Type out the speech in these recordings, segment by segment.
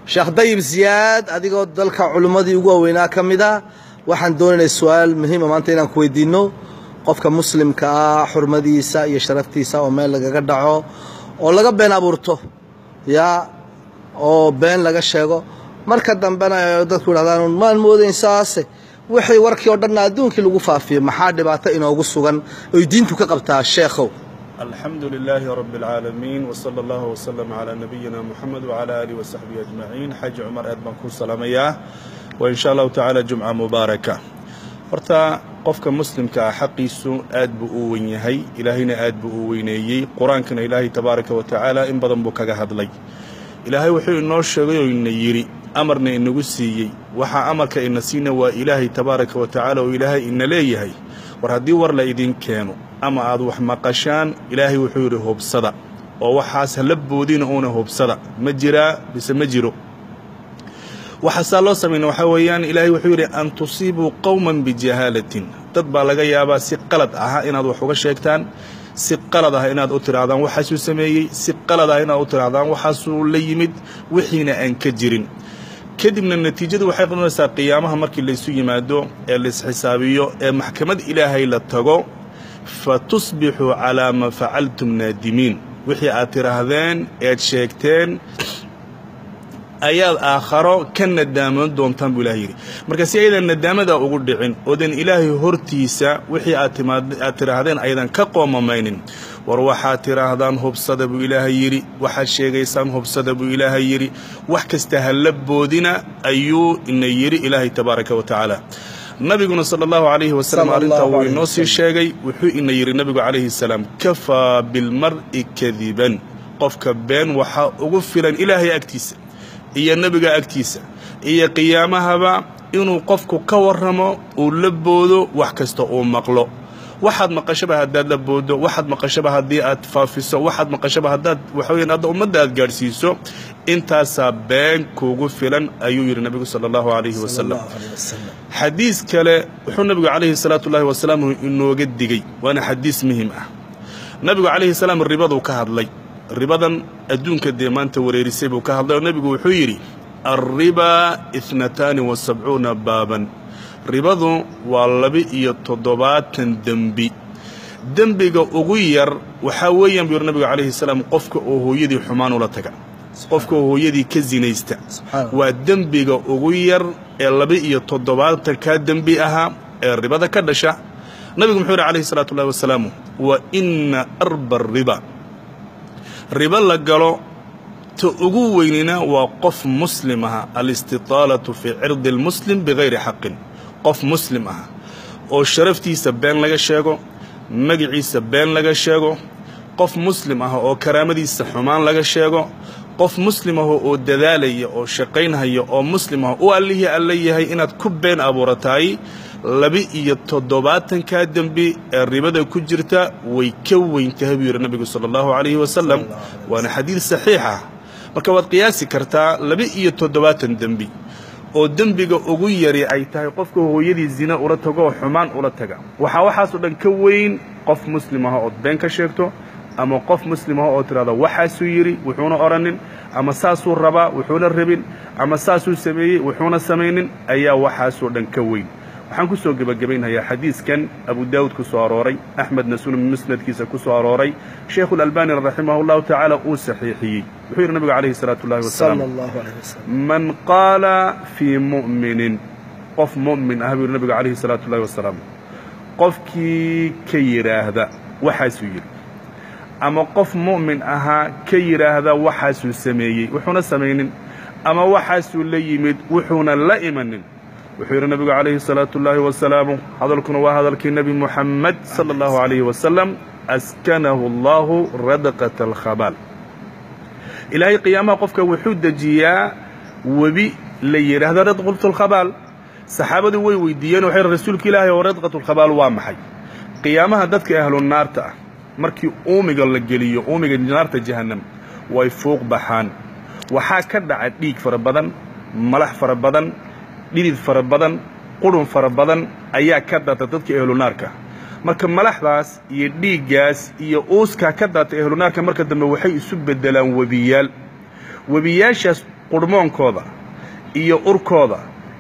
sheekh dayib ziyaad adigoo dalka culimadii ugu waaweynaa ka mid ah waxaan doonaynaa su'aal muhiim ah maanta inaan ku weydiino qofka muslimka ah xurmadiisa iyo sharaftiisa oo meel lagaga dhaco oo laga been abuurto oo been laga sheego marka dambena dadku yiraahdaan maan moodayn saase wixii warkii oo dhan adduunkii lagu faafiyo maxaa dhibaato inoogu sugan oo diintu ka qabtaa sheekhow الحمد لله رب العالمين وصلى الله وسلم على نبينا محمد وعلى آله وصحبه أجمعين حج عمر أدبان كل سلامية وإن شاء الله تعالى جمعة مباركة horta qofka muslimka xaqiisu aad buu u weyn yahay ilaahayna aad buu u weyneeyay quraankana ilaahay tabaaraka wa tacaala in badan buu kaga hadlay ilaahay wuxuu inoo sheegay oo ina yiri amarna inagu siiyay waxa amarka ina siina waa ilaahay tabaaraka wa tacaala oo ilaahay ina leeyahay war haddii war la idin keeno ama aad wax maqashaan ilaahay wuxuu yiri hubsada oo waxaas la boodina oo hubsada ma jira bise ma jiro waxa loo sameeyay waxa weeyaan ilaahay wuxuu yiri an tusibu qawman bijahalatin dad baa laga yaabaa si qalad ah inaad wax uga sheegtaan si qalad ah inaad u tiraadaan waxa uu sameeyay si qalad ah inaad u tiraadaan waxa uu la yimid wixiina aan ka jirin kadibna natiijadu waxay noqonaysaa qiyaamaha markii la isu yimaado ee la isxisaabiyo ee maxkamad ilaahay la tago fatusbihu ala ma fa'altum nadimin wixii aad tiraahdeen ee sheegteen ayaad aakharo ka nadaaman doontaan buu ilaahay yiri marka si aydan nadaamada ugu dhicin odan ilaahay hortiisa wixii aad tiraahdeen aydan ka qoomamaynin war waxa tiraahdaan hubsada buu ilaahay yiri waxa sheegaysaan hubsada buu ilaahay yiri wax kasta halboodina ayuu ina yiri ilaahay tabaaraka wa tacaala nabiguna sallallahu alayhi wa sallam arinta uu inoo sii sheegay wuxuu ina yiri nabigu alayhi salaam kafa bil mar'i kadiban qofka been waxa ugu filan ilaahay agtiisa iyo nabiga agtiisa iyo qiyaamahaba inuu qofku ka warramo oo la boodo wax kasta oo maqlo waxaad maqashaba hadaad la boodo waxaad maqashaba hadii aad faafiso waxaad maqashaba hadaad waxweyn aad ummadda aad gaarsiiso intaas been kuugu filan ayuu yiri nabiga sallallahu alayhi wa sallam xadiis kale wuxuu nabiga alayhi salatu wa salaam inooga digay waana xadiis muhiim ah nabiga alayhi salaam ribadu ka hadlay ribadan adduunka deemaanta wareerisay buu ka hadlay nabigu wuxuu yiri الربا 72 بابا ribadu waa 27 dambiga ugu yar waxa weeyaan buu nabiga kaleey salaam qofka oo hooyadii xumaan ula taga qofka oo hooyadii ka zinaysta waa dambiga ugu yar ee 27 ka dambi aha ee ribada ka dhasha nabigu muxuu kaleey salaatu wa salaam wa inna arba riba riba la galo ta ugu weynina waa qof muslim ah al-istitaalatu fi 'ird al-muslim bighayri haqqin qof muslim ah oo sharaftiisa been laga sheego magaciisa been laga sheego qof muslim ah oo karaamadiisa xumaan laga sheego qof muslim ah oo dadaalaya oo shaqeynaya oo muslim ah oo alla yahay inaad ku been abuuratay 27 ka dambi ee ribada ku jirta way ka weyntahay buu nabiga sallallahu alayhi wa sallam waana xadiis saxiix ah marka waad qiyaasi kartaa 27 dambi oo dambiga ugu yari ay tahay qofka hooyadii zina ula tago xumaan ula taga waxaas oo dhan ka weyn qof muslim ah oo been ka sheegto ama qof muslim ah oo tirada waxaasuu yiri wuxuuna oranin ama saasuu raba wuxuuna rabin ama saasuu sameeyay wuxuuna sameeynin ayaa waxaas oo dhan ka weyn waxaan ku soo gabagabaynayaa xadiiskan Abu Daawud ku soo arooray Ahmad Nasuul musnadkiisa ku soo arooray Sheikh al-Albani rahimahullah ta'ala uu saxiixiyay wuxuu yiri nabiga kaleey salaatu wa salaam man qala fi mu'minin qof mu'min ah buu nabiga kaleey salaatu wa salaam qofkii ka yiraahda waxaasuu yiri ama qof mu'min aha ka yiraahda waxaasuu sameeyay wuxuuna sameeynin ama waxaasuu la yimid wuxuuna la imanin وحير النبي عليه الصلاة والسلام هذلكم وهذلك النبي محمد صلى الله عليه وسلم أسكنه الله ردقة الخبال إلهي قيامة قفك وحود جيا وبي لير هذا ردقة الخبال صحابة ويديان وحير رسولك إلهي وردقة الخبال وامحي قيامة هدتك أهل النار مركي أوميغا لجليو أوميغا نار جهنم ويفوق بحان وحاكد عديك فربضا ملح فربضا dhidid farabadan qurun farabadan ayaa ka data dadka ehlunaarka marka malaxdaas iyo dhiigaas iyo uuska ka data ehlunaarka marka dambe waxay isu bedelaan wabiyaashaas qurmoonkooda iyo urkooda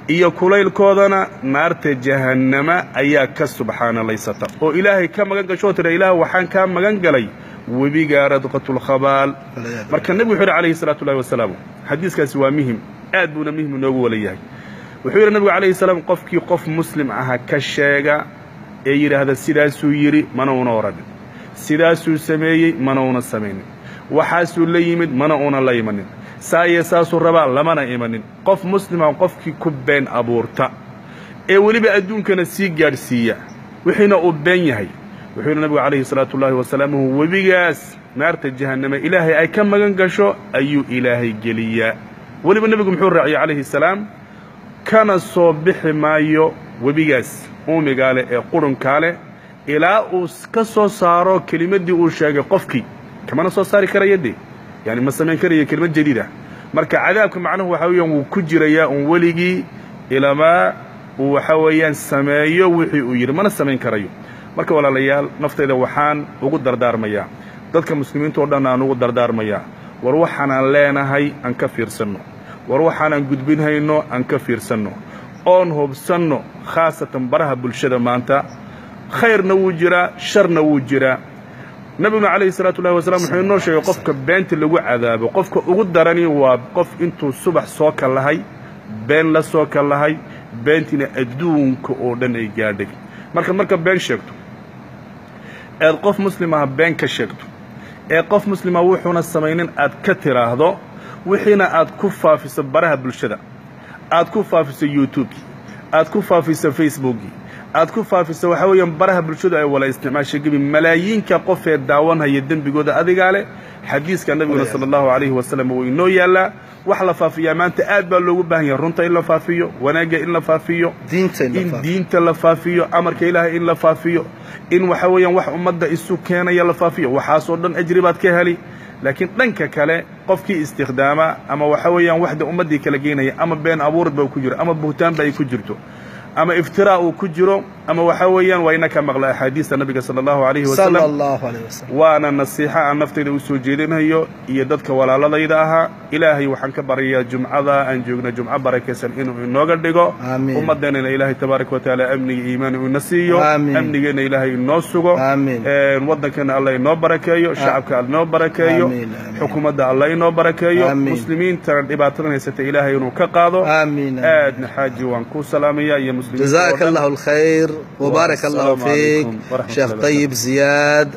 iyo kulaylkoodana naarta jahannama ayaa ka subxaanalaysata oo ilaahay ka magan gashoo tira ilaah waxaan kaa magan galay webiga radqatulkhabaal marka nebigu wuxuu yidhi calayhi salaatu ullahi wasalaamu xadiiskaasi waa muhim aad buuna muhim inoogu wala yahay wuxuu yidhi nebigu calayhi salaam qofkii qof muslim aha ka sheega ee yidhaahda sidaasuu yidhi mana una oranin sidaasuu sameeyey mana una samaynin waxaasuu la yimid mana una la imanin saaye saasuu rabaa lamana imanin qof muslima qofkii ku been abuurta ee weliba adduunkana sii gaadhsiiya wixiina uu been yahay wuxuu yidhi nabigu calayhi salaatu ullaahi wasalaamu webigaas naarta jahannama ilaahay ay ka magan gasho ayuu ilaahay geliyaa weliba nebigu muxuu raaciyey calayhi salaam kana soo bixi maayo webigaas uumigaa leh ee qurunkaa leh ilaa uu ka soo saaro kelimaddii uu sheegay qofkii kamana soo saari karaya dee yani ma samayn karaya kelimad jadiida marka cadaabka macnuhu waxa weeyaan wuu ku jirayaa un weligii ilamaa uu waxa weeyaan sameeyo wixii uu yidhi mana samayn karayo marka walaalayaal naftayda waxaan ugu dardaarmayaa dadka muslimiinta oo dhan aan ugu dardaarmayaa war waxaanaan leenahay aan ka fiirsanno war waxaanaan gudbinhayno aan ka fiirsanno oon hubsanno khaasatan baraha bulshada maanta khayrna wuu jiraa sharna wuu jiraa nabiguna calayhi salaatu ullahi wasalaam wuxuu inoo sheegay qofka beenta lagu cadaabo qofka ugu darani waa qof intuu subax soo kallahay been la soo kallahay beentiina adduunka oo dhan ay gaadhay marka been sheegto eed qof muslimaha been ka sheegto ee qof muslima wuxuuna samaynin aad ka tiraahdo wixiina aad ku faafiso baraha bulshada aad ku faafiso youtubekii aad ku faafiso facebookii aad ku faafiso waxa weeyaan baraha bulshadu ay wala isticmaashay gibi malaayiinka qof ee daawanaya dembigooda adigaa leh xadiiska nabiguna sala allahu calayhi wasallam wuu inoo yaallaa wax la faafiyaa maanta aad baa loogu baahan yahay runta in la faafiyo wanaagga in la faafiyo in diinta la faafiyo amarka ilaahay in la faafiyo in waxa weeyaan wax ummadda isu keenaya la faafiyo waxaasoo dhan ajri baad ka heli laakiin dhanka kale qofkii istikhdaama ama waxa weeyaan waxda ummaddii kala geynaya ama been abuurad ba ku jiro ama buhtaan ba ay ku jirto ama iftiraa uu ku jiro ama waxa weeyaan waa inaka maqla axaadiista nabiga sala allahu calayhi wasallam waana nasiixa aan naftayda u soo jeedinayo iyo dadka walaaladayda ahaa ilaahay waxaan ka baryayaa jumcada aan joogna jumco barakaysan inuu inooga dhigo ummaddeennana ilaahay tabaaraka watacaala amniga iimaan uu ina siiyo amnigeenna ilaahay inoo sugo waddankeena alla inoo barakeeyo shacabka alla inoo barakeeyo xukuumadda alla inoo barakeeyo muslimiintana dhibaatadan haysata ilaahay inuu ka qaado aadna xaaji waan ku salaamaya iyo جزاك الله الخير وبارك الله فيك شيخ طيب زياد